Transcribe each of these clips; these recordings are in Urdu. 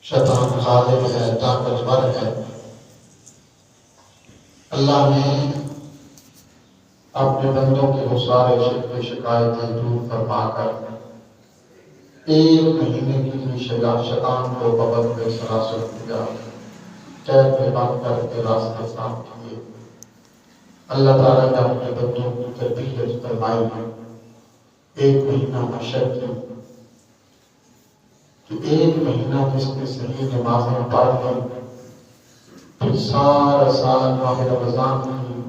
شیطان غالب ہے، طاقتور ہے۔ اللہ نے اپنے بندوں کے وہ سارے شکوے شکایتیں دور فرما کر ایک مہینے کی بھی شیطان کو ببر میں سراسر کیا، قید میں بند کر کے راستے صاف کیے۔ اللہ تعالیٰ نے اپنے بندوں کی تربیت فرمائی، ایک مہینہ مشق کی کہ ایک مہینہ جس کی صحیح نمازیں پڑھ لی، پھر سارا سال ماہ رمضان کی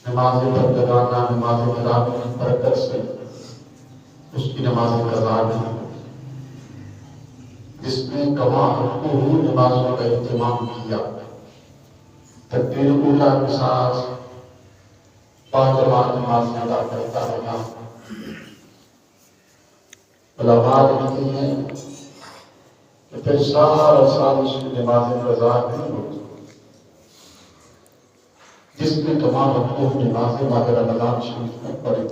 نماز بندگانہ، نماز تراویح کی برکت سے اس کی نماز قضا نہیں، جس میں کما حقوق نمازوں کا اہتمام کیا، تکبیر اولیٰ کے ساتھ باجماعت نماز ادا کرتا رہا۔ علماء لکھتے ہیں کہ پھر سارا سال اس کی نماز قضا نہیں ہوتی، جس میں تمام حقوق نماز ماہ رمضان شریف میں پڑھی،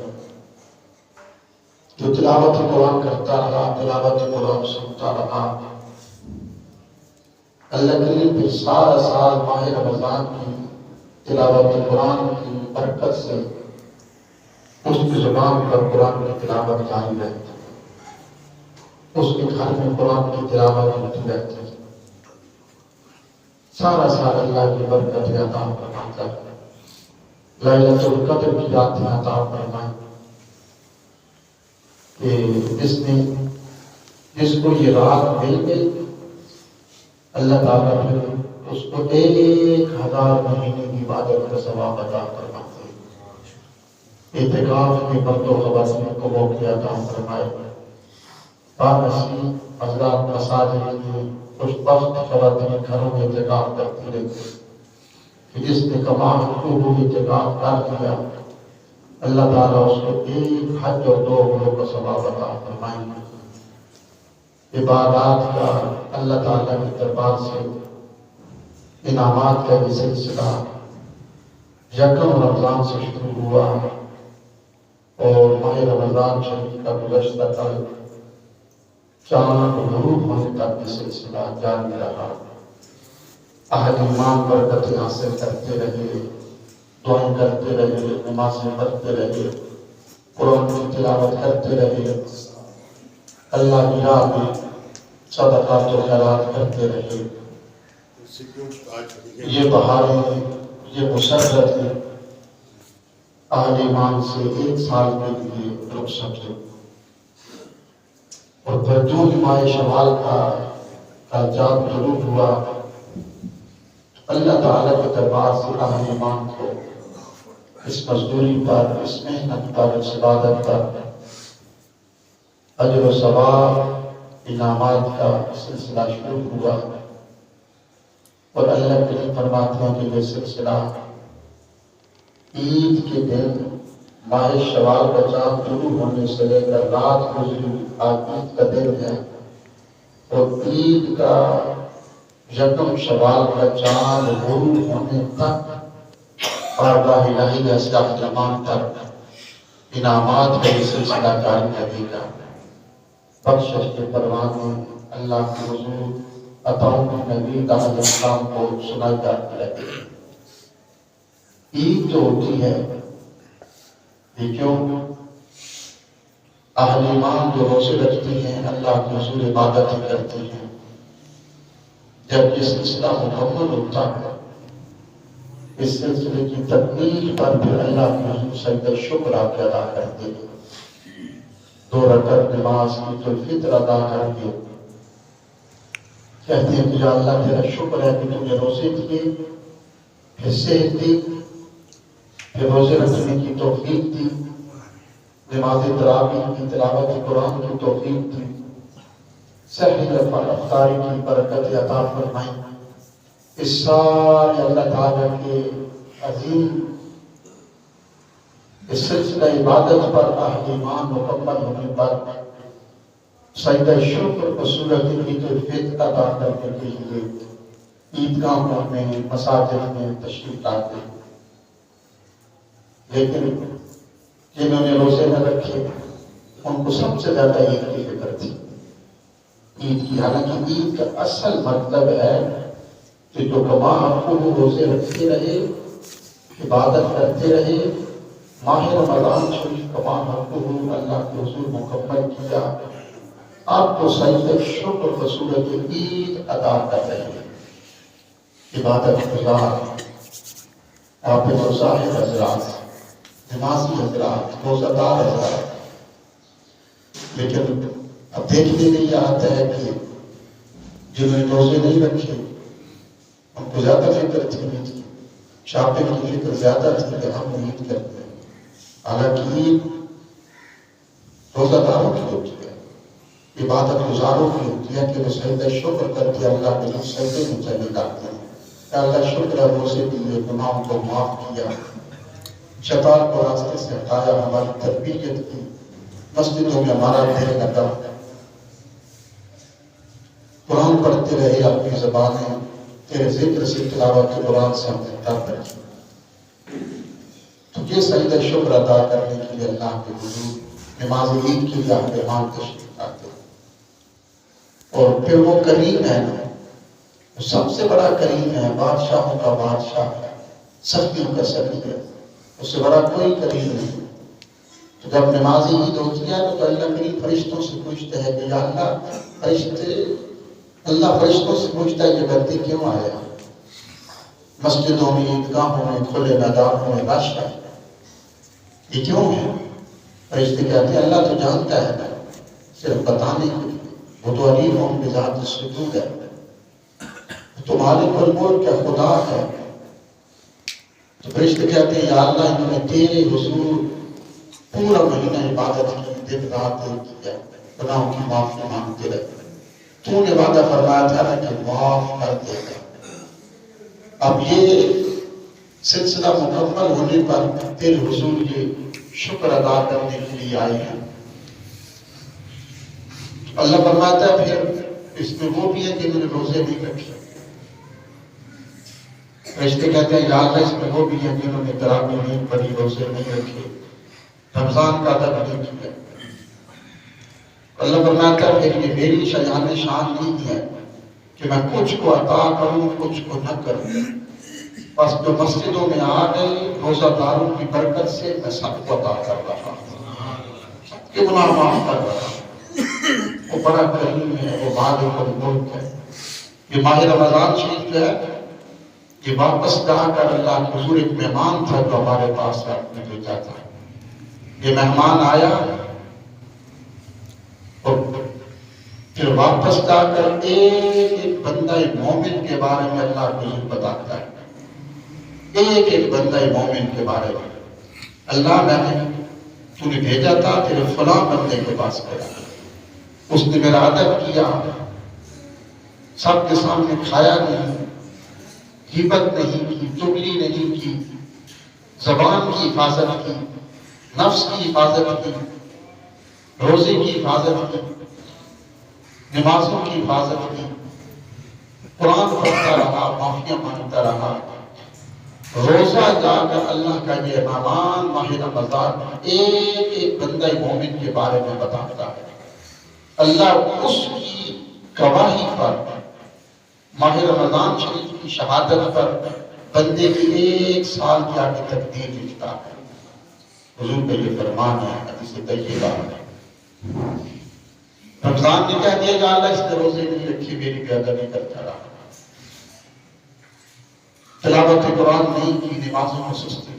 جو تلاوت قرآن کرتا رہا، تلاوت قرآن سنتا رہا۔ اللہ کریم پھر سارا سال ماہ رمضان کی تلاوت قرآن کی برکت سے اس کی زبان پر قرآن کی تلاوت جاری رہتی، اس کے گھر میں قرآن کی تلاوت ہوتی رہتی، سارا سال اللہ کی برکت عطا فرماتا ہے۔ لیلۃ القدر کی رات عطا فرمائی کہ جس کو یہ رات مل گئی، اللہ تعالیٰ پھر اس کو 1000 مہینے کی عبادت کا ثواب عطا فرماتے ہیں۔ اعتکاف میں مرد و خواتین کو موقع عطا فرمائے۔ بانسی حضرات مساجد میں خوش بخت خواتین گھروں میں اعتکاف کرتی رہتی کہ جس نے کمال حقوق اعتکاف کر دیا، اللہ تعالیٰ اس کو ایک حج اور 2 عمروں کا ثواب عطا فرمائیں گے۔ عبادات کا اللہ تعالیٰ کے دربار سے انعامات کا یہ سلسلہ یکم رمضان سے شروع ہوا اور ماہ رمضان شریف کا گزشتہ کل چاند غروب ہونے تک یہ سلسلہ جاری رہا۔ اہل ایمان برکتیں حاصل کرتے رہے، دعائیں کرتے رہے، نمازیں پڑھتے رہے، قرآن کی تلاوت کرتے رہے، اللہ کی راہ میں صدقات و خیرات کرتے رہے۔ یہ بہاریں، یہ مسرتیں اہل ایمان سے 1 سال کے لیے رخصت ہوئی، اور پھر جو ماہ شوال کا چاند غروب ہوا، اللہ تعالیٰ کے دربار سے اہل ایمان کو اس مزدوری پر، اس محنت پر، اس عبادت پر اجر و ثواب، انعامات کا سلسلہ شروع ہوا۔ اور اللہ کے لیے فرماتے ہیں کہ یہ سلسلہ عید کے دن ماہ شوال کا چاند شروع ہونے سے لے کر رات گزری آج عید کا دن ہے، اور عید کا یکم شوال کا چاند غروب ہونے تک بارگاہ الہی اشراف جمان پر انعامات کا یہ سلسلہ جاری رہے گا۔ بخشش کے پروان میں اللہ کی حضور عطاؤں کی نبی علیہ السلام کو سنائی جاتی رہتی ہے۔ عید جو ہوتی ہے، یہ کیوں؟ اہل ایمان جو روزے رکھتے ہیں، اللہ کی حضور عبادت کرتے ہیں، جب یہ سلسلہ مکمل ہوتا ہے، اس سلسلے کی تکمیل پر پھر اللہ کی حضور سجدہ شکر آپ کے ادا کرتے ہیں۔ 2 رکعت نماز عید الفطر ادا کر کے کہتے ہیں کہ یا اللہ تیرا شکر ہے کہ تمہیں روزے دیے، پھر صحت دی، پھر روزے رکھنے کی توفیق دی، نماز تراویح کی تلاوت قرآن کی توفیق دی، صحیح افطاری کی برکت عطا فرمائی۔ اس سارے اللہ تعالیٰ کے عظیم اس سلسلہ عبادت پر اہل ایمان مکمل ہونے پر سجدہ شکر کو صورت عید الفطر ادا کرنے کے لیے عیدگاہوں میں، مساجد میں تشریف لاتے ہیں۔ لیکن جنہوں نے روزے نہ رکھے ان کو سب سے زیادہ عید کی فکر تھی، عید کی، حالانکہ عید کا اصل مطلب ہے کہ جو کما آپ کو روزے رکھتے رہے، عبادت کرتے رہے، ماہ رمضان شریف کما آپ کو اللہ کے حضور مکمل کیا، آپ کو سجدہ شکر بصورت عید ادا کر رہے ہیں۔ عبادت گزار آپ مظاہر حضرات، نمازی حضرات، روزہ دار حضرات، لیکن اب دیکھنے میں یہ آتا ہے کہ جنہوں نے روزے نہیں رکھے ان کو زیادہ فکر تھی عید کی، شاپنگ کی فکر زیادہ تھی کہ ہم عید کرتے ہیں، حالانکہ عید روزہ داروں کی ہوتی ہے، عبادت گزاروں کی ہوتی ہے کہ وہ سجدہ شکر کر کے اللہ کے سجدے میں چلے جاتے ہیں کہ اللہ شکر ہے روزے دیے، گناہوں کو معاف کیا، شیطان کو راستے سے ہٹایا، ہماری تربیت کی، مسجدوں میں ہمارا دل لگا، قرآن پڑھتے رہے، اپنی زبانیں تیرے ذکر سے، تلاوت قرآن سے ہم کرتے رہے۔ تو یہ سجدہ شکر ادا کرنے کے لیے اللہ کے حضور نماز عید کے لیے آپ مہمان تشریف لاتے ہیں۔ اور پھر وہ کریم ہے نا، وہ سب سے بڑا کریم ہے، بادشاہوں کا بادشاہ ہے، سختیوں کا سخی ہے، اس سے بڑا کوئی کریم نہیں۔ تو جب نماز عید ہوتی ہے تو اللہ کریم فرشتوں سے پوچھتے ہیں کہ یا اللہ فرشتوں سے پوچھتا ہے کہ بندے کیوں آیا؟ مسجدوں میں، عیدگاہوں میں، کھلے میدانوں میں رش ہے، یہ کیوں ہے؟ فرشتے کہتے ہیں اللہ تو جانتا ہے نا، صرف بتانے کے لیے، وہ تو علیم بذات الصدور ہے، تو مالک الملک کا خدا ہے۔ تو فرشتے کہتے ہیں یا اللہ انہوں نے تیرے حضور پورا مہینہ عبادت کی، دن رات کیا، گناہوں کی معافی مانگتے رہے، تو نے وعدہ فرمایا تھا کہ معاف کر دے گا۔ اب یہ سلسلہ مکمل ہونے پر تیرے حضور یہ شکر ادا کرنے کے لیے آئے ہیں۔ اللہ فرماتا ہے پھر اس میں وہ بھی ہے کہ میں نے روزے نہیں رکھے، فرشتے کہتے ہیں یا اللہ اس میں وہ بھی ہے جنہوں نے تراویح نہیں پڑھی، روزے نہیں رکھے، رمضان کا ادا نہیں کیا۔ اللہ فرماتا ہے کہ یہ میری شجاعت شان نہیں ہے کہ میں کچھ کو عطا کروں کچھ کو نہ کروں، بس جو مسجدوں میں آ گئے روزہ داروں کی برکت سے میں سب کو عطا کر رہا ہوں، سب کے گناہ معاف کر رہا ہوں۔ وہ بڑا کریم ہے، وہ مالک الملک ہے۔ یہ ماہ رمضان شریف جو ہے یہ واپس جا کر اللہ کے حضور ایک مہمان تھا جو ہمارے پاس نے بھیجا تھا، یہ مہمان آیا اور پھر واپس جا کر ایک بندہ مومن کے بارے میں اللہ کے حضور بتاتا ہے، ایک بندہ مومن کے بارے میں، اللہ میں نے تو نے بھیجا تھا تیرے فلاں بندے کے پاس گیا، اس نے میرا ادب کیا، سب کے سامنے کھایا نہیں، غیبت نہیں کی، چغلی نہیں کی، زبان کی حفاظت کی، نفس کی حفاظت کی، روزے کی حفاظت کی، نمازوں کی حفاظت کی، قرآن پڑھتا رہا، معافیاں مانگتا رہا، روزہ جا کر اللہ کا یہ مہمان ماہ رمضان ایک بندہ مومن کے بارے میں بتاتا ہے۔ اللہ اس کی گواہی پر، ماہ رمضان شریف کی شہادت پر بندے کی 1 سال کی آگے تقدیر لکھتا ہے۔ حضور کا یہ فرمان ہے، حدیث طیبہ ہے۔ رمضان نے کہہ دیا کہ اللہ اس نے روزے نہیں رکھی، میری بھی ادا نہیں کرتا رہا، تلاوت قرآن نہیں کی، نمازوں میں سستی،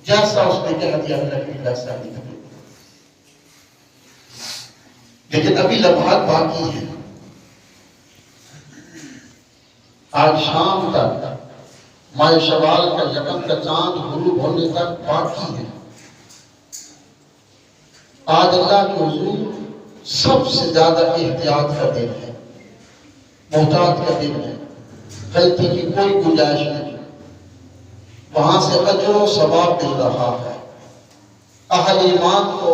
جیسا اس نے کہہ دیا اللہ کی ویسا نہیں کرے۔ لیکن ابھی لمحات باقی ہیں، آج شام تک ماہ شوال کا یکم کا چاند غروب ہونے تک باقی ہے۔ آج اللہ کے حضور سب سے زیادہ احتیاط کا دن ہے، محتاط کا دن ہے، غلطی کی کوئی گنجائش نہیں، وہاں سے اجر و ثواب مل رہا ہے، اہل ایمان کو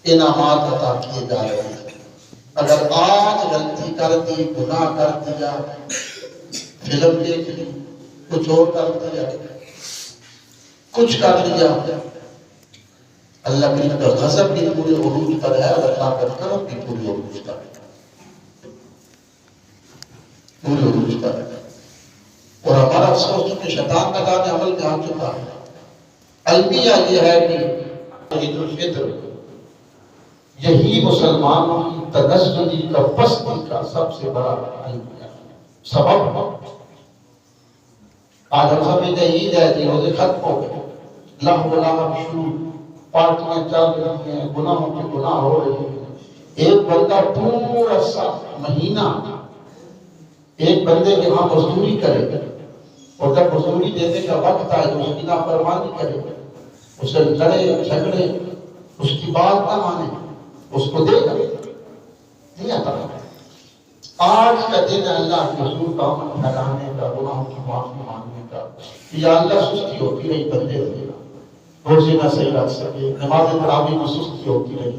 انعامات عطا کیے جا رہے ہیں۔ اگر آج غلطی کر دی، گناہ کر دیا، فلم دیکھ لی، کچھ اور کر دیا، کچھ کر لیا، اللہ کریم کا غضب بھی پورے عروج پر ہے اور اللہ کا کرم بھی پورے عروج پر ہے۔ پورے عروج پر. اور ہمارا افسوس کہ شیطان کا دان عمل میں آ چکا ہے. المیہ یہ ہے کہ عید الفطر یہی مسلمانوں کی تنزلی کا پستی کا سب سے بڑا سبب. آج ہم سمجھتے ہیں عید ہے کہ روزے ختم ہو گئے, لہو لہب شروع, پارٹیاں چل رہی ہیں, گناہوں کے گناہ ہو رہے ہیں. ایک بندہ پورا سا مہینہ ایک بندے کے ہاں مزدوری کرے اور جب مزدوری دینے کا وقت آئے تو اس کی نافرمانی کرے, اسے لڑے جھگڑے, اس کی بات نہ مانے, اس کو دے گا نہیں آتا. آج کا دن ہے اللہ کے حضور کا امن پھیلانے کا, گناہوں کی معافی مانگنے کا. یا اللہ سستی ہوتی رہی بندے دے گا, روزے نہ صحیح رکھ سکے, نماز تراویح میں سستی ہوتی رہی.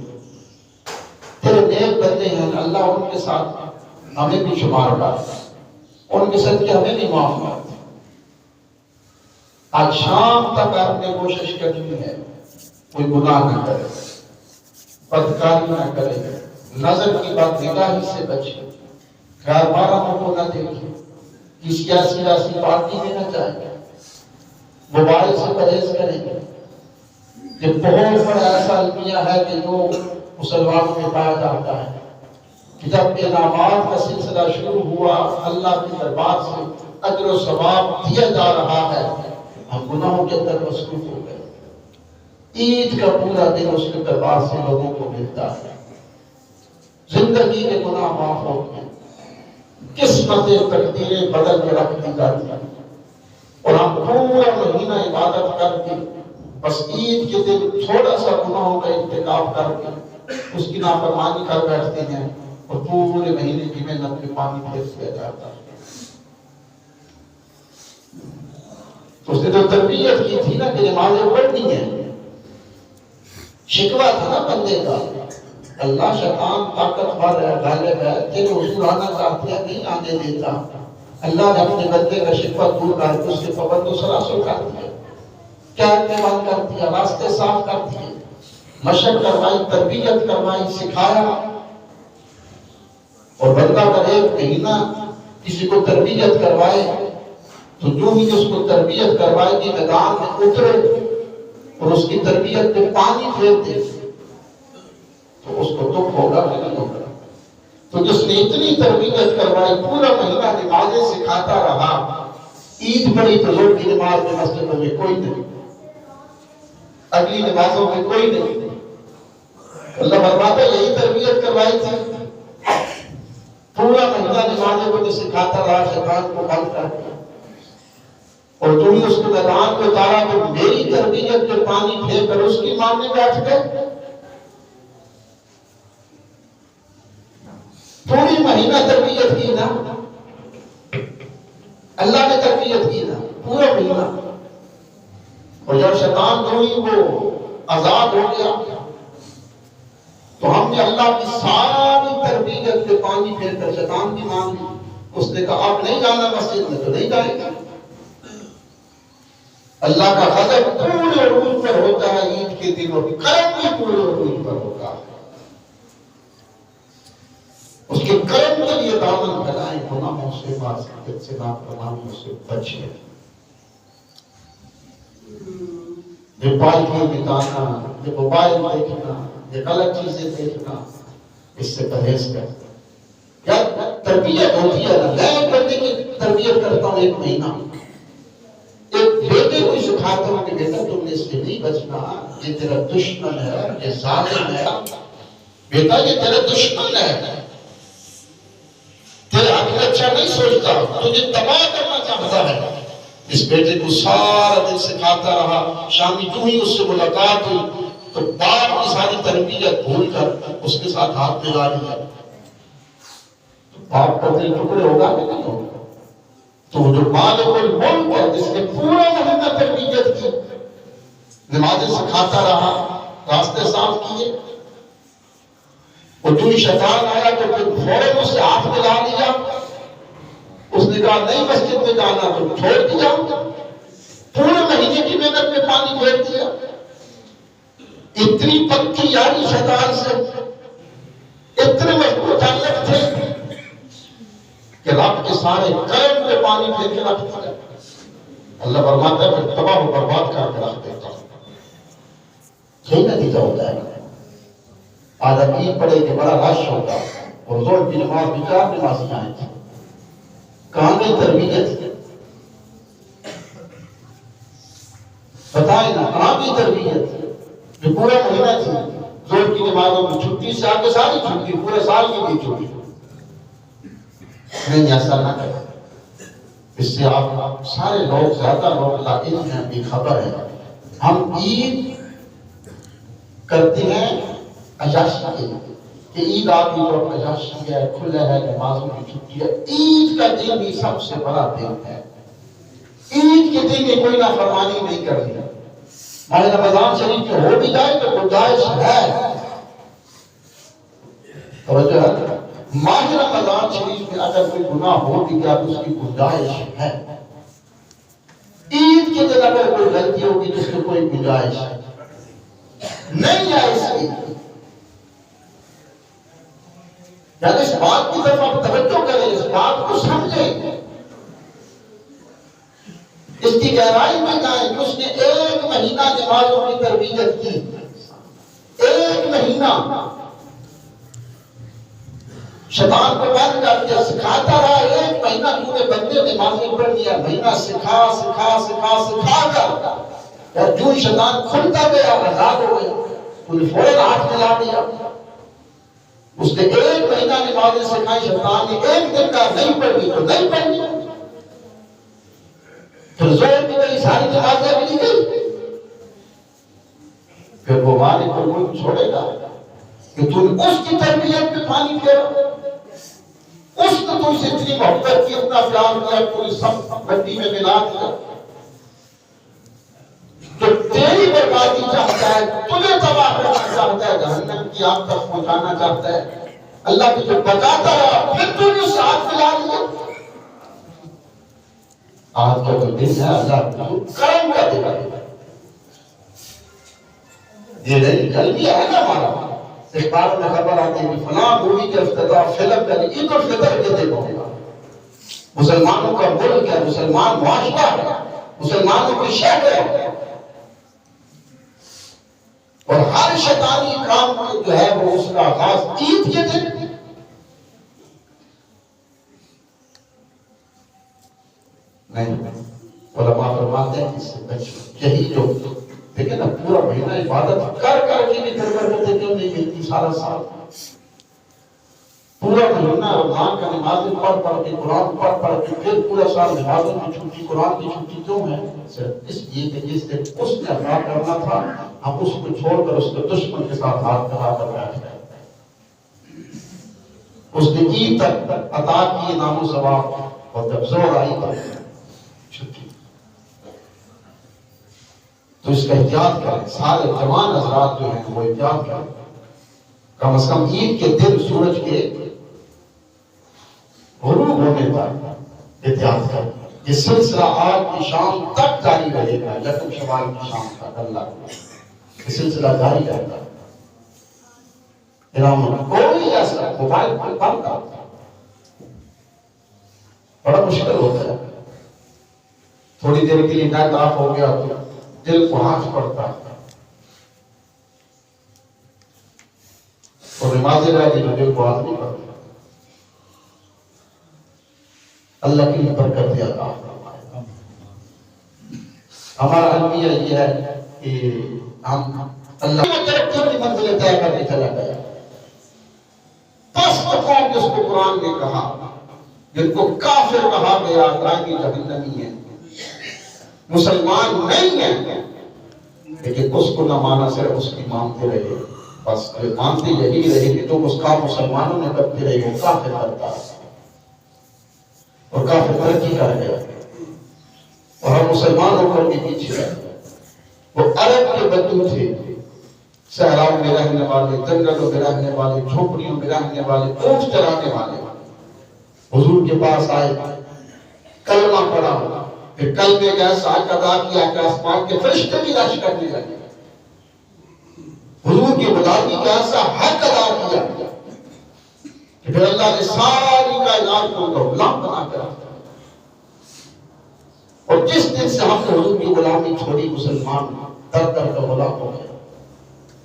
تیرے نیک بندے ہیں اللہ ان کے ساتھ ہمیں بھی شمار کرتا, ان کے صدقے ہمیں بھی معاف کرتا. آج شام تک آپ نے کوشش کرنی ہے کوئی گناہ نہ کرے, بدکاری نہ کرے, نظر کی بات نگاہی سے بچے, غیر محرموں کو نہ دیکھے, کسی سیاسی پارٹی میں نہ جائے, موبائل سے پرہیز کریں. یہ بہت بڑا ایسا المیہ ہے کہ جو مسلمانوں میں پایا جاتا ہے کہ جب انعامات کا سلسلہ شروع ہوا, اللہ کے دربار سے اجر و ثواب دیا جا رہا ہے, ہم گناہوں کے اندر مصروف ہو گئے. عید کا پورا دن اس کے دربار سے لوگوں کو ملتا ہے, زندگی کے گناہ معاف ہوتے ہیں, قسمتیں تقدیریں بدل کے رکھ دی جاتی ہیں, اور ہم پورا مہینہ عبادت کر کے بس عید کے دن تھوڑا سا گناہوں کا ارتکاب کر کے اس کی نافرمانی کر بیٹھتے ہیں, اور پورے مہینے کی محنت میں پانی پھیر دیا جاتا ہے. تو اس نے تو تربیت کی تھی نا کہ نمازیں پڑھنی ہیں, شکوہ تھا نا بندے کا, اللہ شیطان طاقتور ہے, غالب ہے, تیرے حضور آنا چاہتے ہیں نہیں آنے دیتا. اللہ نے اپنے بندے کا شکوہ دور کر کے اس کے پابند و سراسر کر دیا, کیا اعتماد کر دیا, راستے صاف کر دیے, مشق کروائی, تربیت کروائی, سکھایا. اور بندہ اگر ایک مہینہ کسی کو تربیت کروائے تو جو ہی اس کو تربیت کروائے گی میدان میں اترے اور اس کی تربیت میں پانی پھیر دے تو اس کو دکھ ہوگا کہ نہیں ہوگا. تو جس نے اتنی تربیت کروائی, پورا مہینہ نمازیں سکھاتا رہا, عید پڑی تو زور کی نماز میں مسجدوں میں کوئی نہیں, اگلی نمازوں میں کوئی نہیں. اللہ فرماتا یہی تربیت کروائی تھی, پورا مہینہ نمازوں کو جو سکھاتا رہا, شیطان کو بند کر دیا, اور تم نے اس کے میدان کو اتارا تو میری تربیت کے پانی پھیر کر اس کی ماننے بیٹھ گئے. پوری مہینہ تربیت کی نا, اللہ نے تربیت کی نا پورا مہینہ, اور جب شیطان جو ہی وہ آزاد ہو گیا تو ہم نے اللہ کی ساری تربیت کے پانی پھیر کر شیطان کی مان لی. اس نے کہا آپ نہیں جانا مسجد میں تو نہیں جائے گا. اللہ کا غضب پورے عروج پر ہوتا ہے عید کے دن, اور کرم بھی پورے عروج پر ہوتا ہے. اس کے کرم کے لیے دامن پھیلائیں, گناہوں سے, معصیت سے, نافرمانیوں سے بچیں. یہ پالتو بتانا, یہ موبائل دیکھنا, یہ غلط چیزیں دیکھنا, اس سے پرہیز کر. کیا تربیت ہوتی ہے نا, میں بندے کی تربیت کرتا ہوں ایک مہینہ, ایک بیٹے کو سکھاتا ہوں کہ بیٹا تم نے اس سے نہیں بچنا, یہ تیرا دشمن ہے, یہ ظالم ہے, بیٹا یہ تیرا دشمن ہے, تیرا حق اچھا نہیں سوچتا, تجھے تباہ کرنا چاہتا ہے. اس بیٹے کو سارا دن سکھاتا رہا, شامی جو ہی اس سے ملاقات ہوئی تو باپ کی ساری تربیت بھول کر اس کے ساتھ ہاتھ ملا لیا. باپ کا دل ٹکڑے ہوگا کہ نہیں ہوگا؟ تو جو مالک الملک ہے جس نے پورا مہینہ تربیت کی, نمازیں سکھاتا رہا, راستے صاف کیے, اور جو شیطان آیا تو پھر فوراً اس سے ہاتھ ملا لیا. اس نے کہا نہیں مسجد میں جانا تو چھوڑ دیا, پورے مہینے کی محنت میں پانی پھیر دیا. اتنی پکی یاری شیطان سے, اتنے مضبوط تعلق تھے کہ رب کے سارے قید میں پانی پھینک کے رکھ دیا۔ اللہ فرماتا ہے پھر تباہ و برباد کر کے رکھ دیتا ہوں۔ یہی نتیجہ ہوتا ہے۔ آج عید پڑے کہ بڑا رش ہوگا اور زور کی نماز بھی 4 نمازیں آئیں تھیں، کہاں گئی تربیت؟ بتائیں نا کہاں گئی تربیت؟ جو پورا مہینہ تھی زور کی نمازوں میں چھٹی سے آگے ساری چھٹی، پورے سال کی بھی چھٹی۔ نہیں، ایسا نہ کریں، اس سے آپ سارے لوگ زیادہ لوگ لاقل ہیں، بے خبر ہیں۔ ہم عید کرتے ہیں عیاشی کے لیے کہ عید آ گئی تو عیاشی ہے، کھلا ہے، نمازوں کی چھٹی ہے۔ عید کا دن بھی سب سے بڑا دن ہے۔ عید کے دن میں کوئی نافرمانی نہیں کرنی۔ ماہ رمضان شریف میں ہو بھی جائے تو گنجائش ہے، توجہ ہے، ماہ رمضان شریف میں اگر کوئی گناہ ہو بھی گیا تو اس کی گنجائش ہے۔ عید کے دن اگر کوئی غلطی ہوگی تو اس میں کوئی گنجائش نہیں ہے۔ اس کی یعنی اس بات کی طرف آپ توجہ کریں، اس بات کو سمجھیں، اس کی گہرائی میں جائیں کہ اس نے 1 مہینہ نمازوں کی تربیت کی، 1 مہینہ شیطان کو بند کر کے سکھاتا رہا۔ 1 مہینہ تو نے بندے نمازیں پڑھ لیا، مہینہ سکھا کر جو شیطان کھلتا گیا آزاد ہو گیا، انہیں فوراً ہاتھ ملا دیا۔ اس نے 1 مہینہ نمازیں سکھائی، شیطان نے 1 دن کا نہیں پڑھی تو نہیں پڑھی، پھر زور کی گئی، ساری نمازیں ملی گئی۔ پھر وہ مالک کو ملک چھوڑے گا کہ تو نے اس کی تربیت میں پانی پھیرا، اس نے تو اسے اتنی محبت کی، اتنا پیار کیا، پوری سب مٹی میں ملا دیا۔ جو تیری بربادی چاہتا ہے، تجھے تباہ کرنا چاہتا ہے، جہنم کی آگ تک پہنچانا چاہتا ہے، اللہ تجھے بچاتا رہا، پھر تو نے ساتھ ملا دیا۔ آج کا جو دن ہے اللہ کرم کا دن ہے۔ یہ نہیں کل بھی ہے نا ہمارا، اخبار میں خبر آتی ہے کہ فلاں مووی کا افتتاح فلم کا عید الفطر کے دن ہوگا۔ مسلمانوں کا ملک ہے، مسلمان معاشرہ ہے، مسلمانوں کی شہر ہے، اور ہر شیطانی کام جو ہے وہ اس کا آغاز عید کے دن۔ نہیں، علماء فرماتے ہیں اس سے بچو، یہی جو دیکھیں نا پورا مہینہ عبادت کر کے بھی برکتیں کیوں نہیں ملتی؟ سارا سال پورا مہینہ رمضان کا نمازیں پڑھ کے، قرآن پڑھ کے، پھر پورا سال نمازوں کی چھٹی، قرآن کی چھٹی کیوں ہے؟ صرف اس لیے کہ جس دن اس نے عطا کرنا تھا ہم اس کو چھوڑ کر اس کے دشمن کے ساتھ ہاتھ ملا کر بیٹھ گئے۔ اس نے عید تک عطا کی نام و ثواب، اور جب زور آئی تو چھٹی۔ تو اس کا احتیاط کریں، سارے جوان حضرات جو ہیں وہ احتیاط کریں، کم از کم عید کے دن سورج کے غروب ہونے تک احتیاط کریں۔ یہ سلسلہ آج کی شام تک جاری رہے گا، یکم شوال کی شام تک اللہ یہ سلسلہ جاری رہے گا۔ کوئی ایسا موبائل پر بند کرتا بڑا مشکل ہوتا ہے، تھوڑی دیر کے لیے نیٹ آف ہو گیا تو دل کو ہاتھ پڑتا ہے، اور نمازیں رہ گئی تو دل کو ہاتھ نہیں پڑتا۔ اللہ کی برکت عطا فرمائے۔ ہمارا المیہ یہ ہے کہ ہم اللہ ترقی کی منزلیں طے کر کے چلا گیا۔ پس قوم جس کو قرآن نے کہا، جن کو کافر کہا گیا، دائمی جہنمی ہے، مسلمان نہیں ہے، لیکن اس کو نہ مانا صرف اس کی مانتے رہے، بس مانتے یہی رہے کہ تم اس کا مسلمانوں نے کرتے رہے، وہ کافر کرتا ہے اور کافر ترقی کر گیا، اور ہم مسلمانوں کو بھی پیچھے رہ گئے۔ وہ عرب کے بدو تھے، صحراؤں میں رہنے والے، جنگلوں میں رہنے والے، جھوپڑیوں میں رہنے والے، اونٹ چرانے والے، حضور کے پاس آئے، کلمہ پڑھا، پھر کلمے کا ایسا حق ادا کیا کہ آسمان کے فرشتے بھی رش کرنے لگے، حضور کی غلامی کا ایسا حق ادا کیا کہ پھر اللہ نے ساری کائنات کو غلام بنا کر اور جس دن سے ہم نے حضور کی غلامی چھوڑی مسلمان در در کا غلام ہو گیا،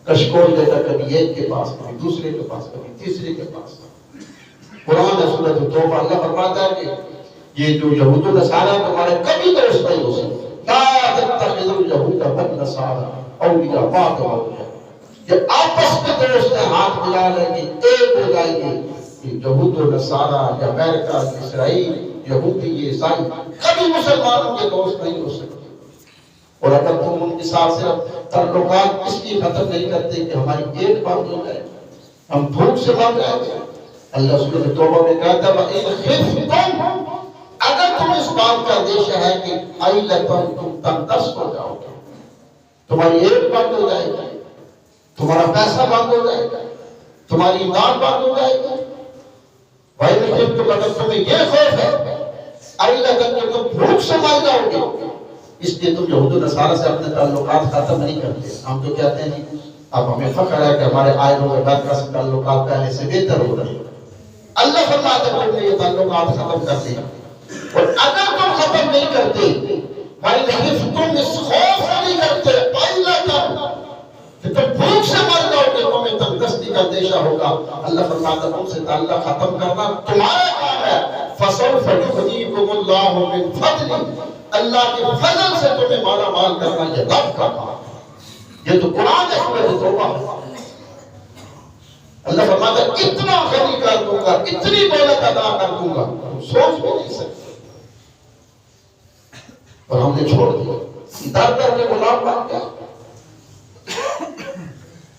کشکول لے کر کبھی ایک کے پاس، کبھی دوسرے کے پاس، کبھی تیسرے کے پاس۔ قرآن سورۃ توبہ اللہ فرماتا ہے کہ یہ جو یہود و نصارہ تمہارے کبھی دوست نہیں ہو سکتے، لا تتخذوا اليهود والنصارى اولیاء بعضهم یہ آپس میں دوست ہیں، ہاتھ ملا لیں گے، ایک ہو جائیں گے۔ یہود و نصارہ یا امریکہ، اسرائیل، یہودی، یہ عیسائی کبھی مسلمانوں کے دوست نہیں ہو سکتے۔ اور اگر تم ان کے ساتھ صرف تعلقات اس لیے ختم نہیں کرتے کہ ہماری ایک بات ہو جائے، ہم بھوک سے مر جائیں گے۔ اللہ سورۃ توبہ میں کہتا ہے وَإِنْ خِفْتُمْ، اگر تم اس بات کا اندیشہ ہے کہ عَيْلَةً تم تنگدست ہو جاؤ گے، تمہاری ایک بند ہو جائے گی، تمہارا پیسہ بند ہو جائے گا، تمہاری امداد بند ہو جائے گی۔ وَإِنْ خِفْتُمْ، اگر تمہیں یہ خوف ہے عَيْلَةً کہ تم بھوک سے مر جاؤ گے، اس لیے تم یہود و نصارہ سے اپنے تعلقات ختم نہیں کرتے۔ ہم تو کہتے ہیں نہیں، اب ہمیں فخر ہے کہ ہمارے آئے روز امریکہ سے تعلقات پہلے سے بہتر ہو رہے ہیں۔ اللہ فرماتا ہے تم نے یہ تعلقات ختم کر دیا، اور اگر تم ختم نہیں کرتے، بھائی تم اس خوف سے نہیں کرتے کہ تم بھوک سے مر جاؤ گے، تمہیں تنگدستی کا اندیشہ ہوگا، اللہ فرماتا ہے تم سے تعلق ختم کرنا تمہارا کام ہے۔ فَسَوْفَ يُغْنِيكُمُ اللَّهُ مِنْ فَضْلِهِ، اللہ کے فضل سے تمہیں مالا مال کرنا یہ رب کا کام ہے۔ یہ تو قرآن ہے، سورۃ توبہ۔ اللہ فرماتا ہے اتنا غنی کر دوں گا، اتنی دولت عطا کر دوں گا، تم سوچ بھی نہیں سکتے۔ اور ہم نے چھوڑ دیا، در در کے غلام بن گیا۔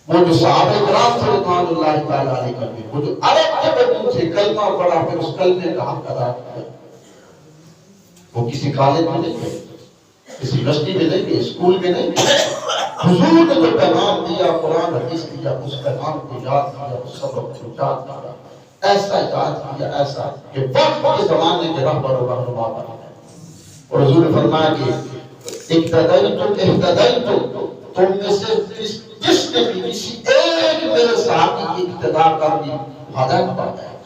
وہ جو صحابہ کرام تھے رضوان اللہ تعالیٰ علیہ کرنے، وہ جو عرب کے بدو تھے، کلمہ پڑھا، پھر اس کلمے کا حق ادا کیا، وہ کسی کالج میں نہیں گئے، کسی یونیورسٹی میں نہیں گئے، اسکول میں نہیں گئے۔ حضور نے جو پیغام دیا، قرآن حدیث دیا، اس پیغام کو یاد کیا، اس سبق کو یاد کیا، ایسا یاد کیا، ایسا کہ وقت کے زمانے کے رہبر و رہنما بن گئے۔ اور حضور نے فرمایا کہ اہتدیتم، تم میں سے جس نے بھی کسی ایک میرے صحابی کی اقتداء کر دی، ہدایت پا جائے گا،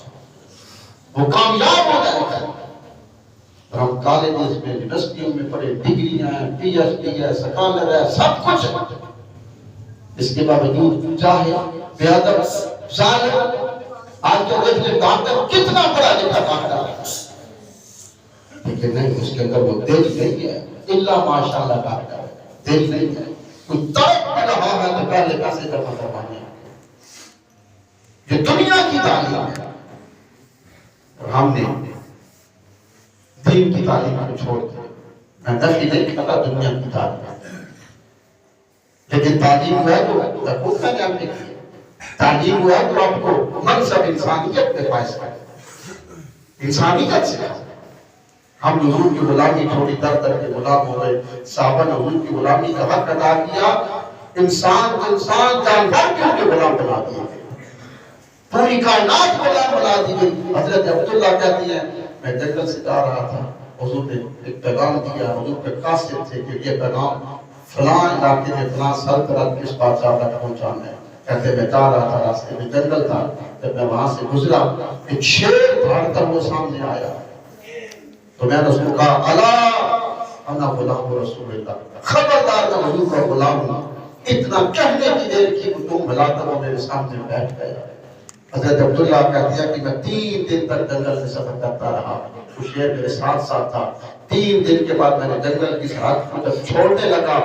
وہ کامیاب ہو جائے گا۔ اور ہم کالجز میں، یونیورسٹیوں میں پڑھے، ڈگریاں ہیں، پی ایچ ڈی ہے، سکالر ہے، سب کچھ ہے، اس کے باوجود جاہل، بے ادب، ظالم۔ آج کے دیکھ لیں ڈاکٹر کتنا پڑھا لکھا ڈاکٹر ہے، لیکن نہیں، اس کے اندر وہ دل نہیں ہے، الا ماشاء اللہ ڈاکٹر ہے، دل نہیں ہے، کوئی تڑپ بھی رہا ہے تو پہلے پیسے جمع کروانے۔ یہ دنیا کی تعلیم ہے، اور ہم نے دین کی تعلیم کو چھوڑ دیا۔ میں نفی نہیں کرتا دنیا کی تعلیم، لیکن تعلیم ہے جو خود میں نے آپ نے کی، تعلیم وہ ہے جو آپ کو منصب انسانیت میں فائز کرے، انسانیت سے۔ ہم حضور کی غلامی چھوڑی، در در کے غلام ہو گئے۔ صحابہ نے حضور کی غلامی کا حق ادا کیا، انسان جانور کے ان کے غلام بنا دیے گئے، پوری کائنات غلام بنا دی گئی۔ حضرت عبداللہ کہتی ہیں میں جنگل سے جا رہا تھا، حضور نے ایک پیغام دیا، حضور کے قاصد تھے کہ یہ پیغام فلاں علاقے میں فلاں سلطنت اس بادشاہ تک پہنچانا ہے۔ کہتے میں جا رہا تھا، راستے میں جنگل تھا، جب میں وہاں سے گزرا ایک شیر بھاگتا ہوا سامنے آیا، تو میں نے اس کو کہا الا انا غلام رسول اللہ، خبردار میں حضور کا غلام ہوں۔ اتنا کہنے کی دیر کی وہ تم ملاتا ہوا میرے سامنے بیٹھ گیا۔ حضرت عبداللہ کہتی ہے کہ میں 3 دن تک جنگل سے سفر کرتا رہا، وہ شیر میرے ساتھ ساتھ تھا۔ 3 دن کے بعد میں نے جنگل کی سرحد کو جب چھوڑنے لگا،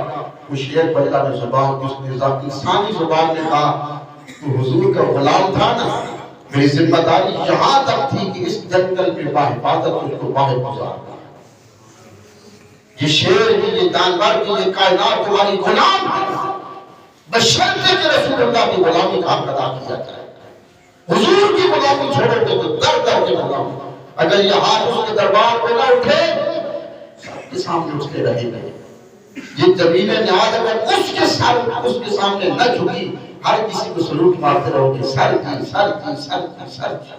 وہ شیر بجلا میں زبان کی اس نے انسانی زبان میں کہا تو حضور کا غلام تھا نا، میری ذمہ داری یہاں تک تھی کہ اس جنگل میں باحفاظت اس کو باہر گزارنا۔ یہ شیر بھی، یہ جانور بھی، یہ کائنات تمہاری غلام ہے، بشرطے کہ رسول اللہ کی غلامی کا حق ادا کیا جائے۔ حضور کی غلامی چھوڑو گے تو در در کے غلام، اگر یہ ہاتھ اس کے دربار پہ نہ اٹھے سب کے سامنے اس کے رہے گئے۔ یہ زمین نیاز اگر اس کے سامنے نہ جھکی، ہر کسی کو سلوٹ مارتے رہو گے، سر کی سر کی سر کی سر کی،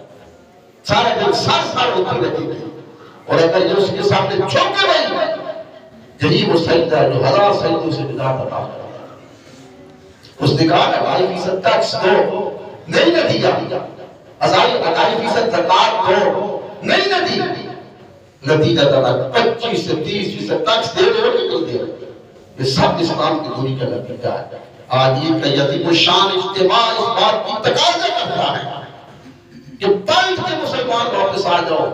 سارے دن سر ہوتی رہتی گئی۔ اور اگر یہ اس کے سامنے جھک گئی، یہی وہ سجدہ ہے جو 1000 سجدوں سے نجات عطا کرتا ہے۔ اس نے کہا 2.5% ٹیکس دو، نہیں نہ دیا، 2.5% زکات دو، نہیں نہ دی، نتیجہ دارا 25 سے 30% ٹیکس دے رہے ہو کہ دے رہے ہو، یہ سب اسلام کی دوری کا نتیجہ ہے۔ آج یہ کہ یتیم الشان اجتماع اس بات کی تقاضا کرتا ہے کہ بیٹھ کے مسلمان واپس آ جاؤ،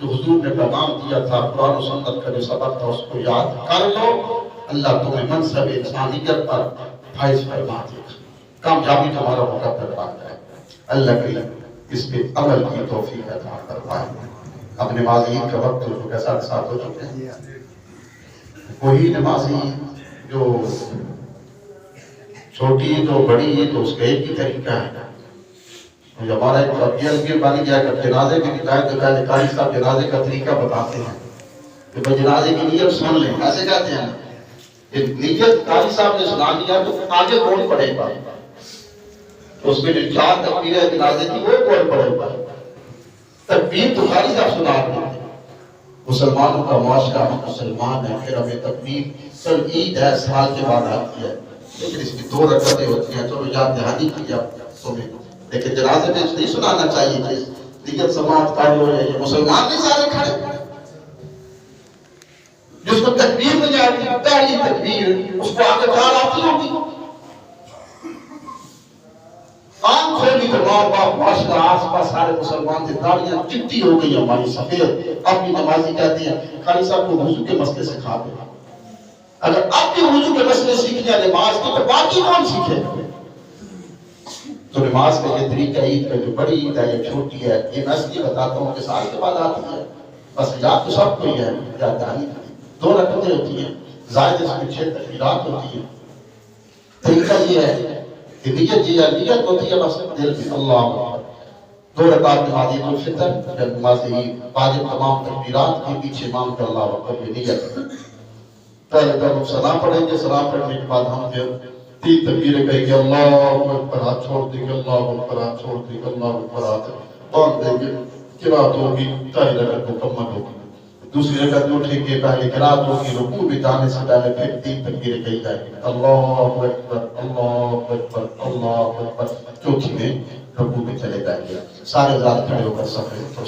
جو حضور نے پیغام دیا تھا، قرآن و سنت کا جو سبق تھا اس کو یاد کر لو، اللہ تمہیں منصب انسانیت پر فائز فرما دے گا، کامیابی تمہارا مقدر بن جائے گا۔ اللہ کے اس پہ عمل کی توفیق عطا فرمائے۔ اب نماز عید کا وقت ہو چکا ہے، 7:30 ہو چکے ہیں۔ کوئی نماز عید جو چھوٹی عید و بڑی عید اس کا ایک ہی طریقہ ہے۔ ہمارا ایک الگیر بن گیا کہ جنازے کی بداية سے پہلے قاری صاحب جنازے کا طریقہ بتاتے ہیں کہ بھائی جنازے کی نیت سن لیں، ایسے کہتے ہیں کہ نیت قاری صاحب نے سنا دیا تو آگے کون پڑھے گا، تو اس میں جو 4 تکبیریں جنازے کی وہ کون پڑھے گا، تکبیر تو قاری صاحب سنا دیتے ہیں۔ مسلمانوں کا معاشرہ، ہم مسلمان ہیں، پھر ہمیں تکبیر سر عید ہے سال کے بعد آتی ہے، لیکن اس کی 2 رکعتیں ہوتی ہیں، چلو یاد دہانی کی جب تمہیں، لیکن جنازے میں نہیں سنانا چاہیے کہ دیگر سماعت کر لو، یہ مسلمان نہیں سارے کھڑے، جس کو تکبیر نہیں آتی پہلی تکبیر اس کو آگے 4 آتی ہوگی، آنکھ کھولی تو ماں باپ معاشرہ آس پاس سارے مسلمان سے داڑیاں چٹی ہو گئی ہماری سفید، اب بھی نمازی کہتے ہیں قاری صاحب کو وضو کے مسئلے سکھا دیں، اگر اب بھی وضو کے مسئلے سیکھنے نماز کی تو باقی کون سیکھے؟ تو نماز کا یہ طریقہ عید کا جو بڑی عید ہے یا چھوٹی ہے، یہ میں اس لیے بتاتا ہوں کہ سال کے بعد آتی ہے، بس یاد تو سب کو ہی ہے، یاد دہانی 2 رکعتیں ہوتی ہیں، زائد اس میں 6 تکبیرات ہوتی ہیں۔ طریقہ یہ ہے کہ نیت ہوتی ہے بس دل میں اللہ اکبر، 2 رکعت نماز عید الفطر یا نماز عید، بعد تمام تکبیرات کے پیچھے امام کا اللہ اکبر یہ نیت۔ پہلے تو ہم سلام پڑھیں گے، سلام پڑھنے کے بعد ہم پھر 3 تکبیریں کہیں گے، اللہ اکبر، ہاتھ چھوڑ دیں گے، اللہ اکبر، ہاتھ چھوڑ دیں گے، اللہ اکبر، ہاتھ باندھ دیں گے، قرات ہوگی، پہلی رکعت مکمل ہوگی، دوسری رکعت میں اٹھیں گے، پہلے قرات ہوگی، رکوع میں جانے سے پہلے پھر 3 تکبیریں کہی جائیں گے، اللہ اکبر، اللہ اکبر، اللہ اکبر، چوتھی میں رکوع میں چلے جائیں گے، سارے حضرات کھڑے ہو کر صف میں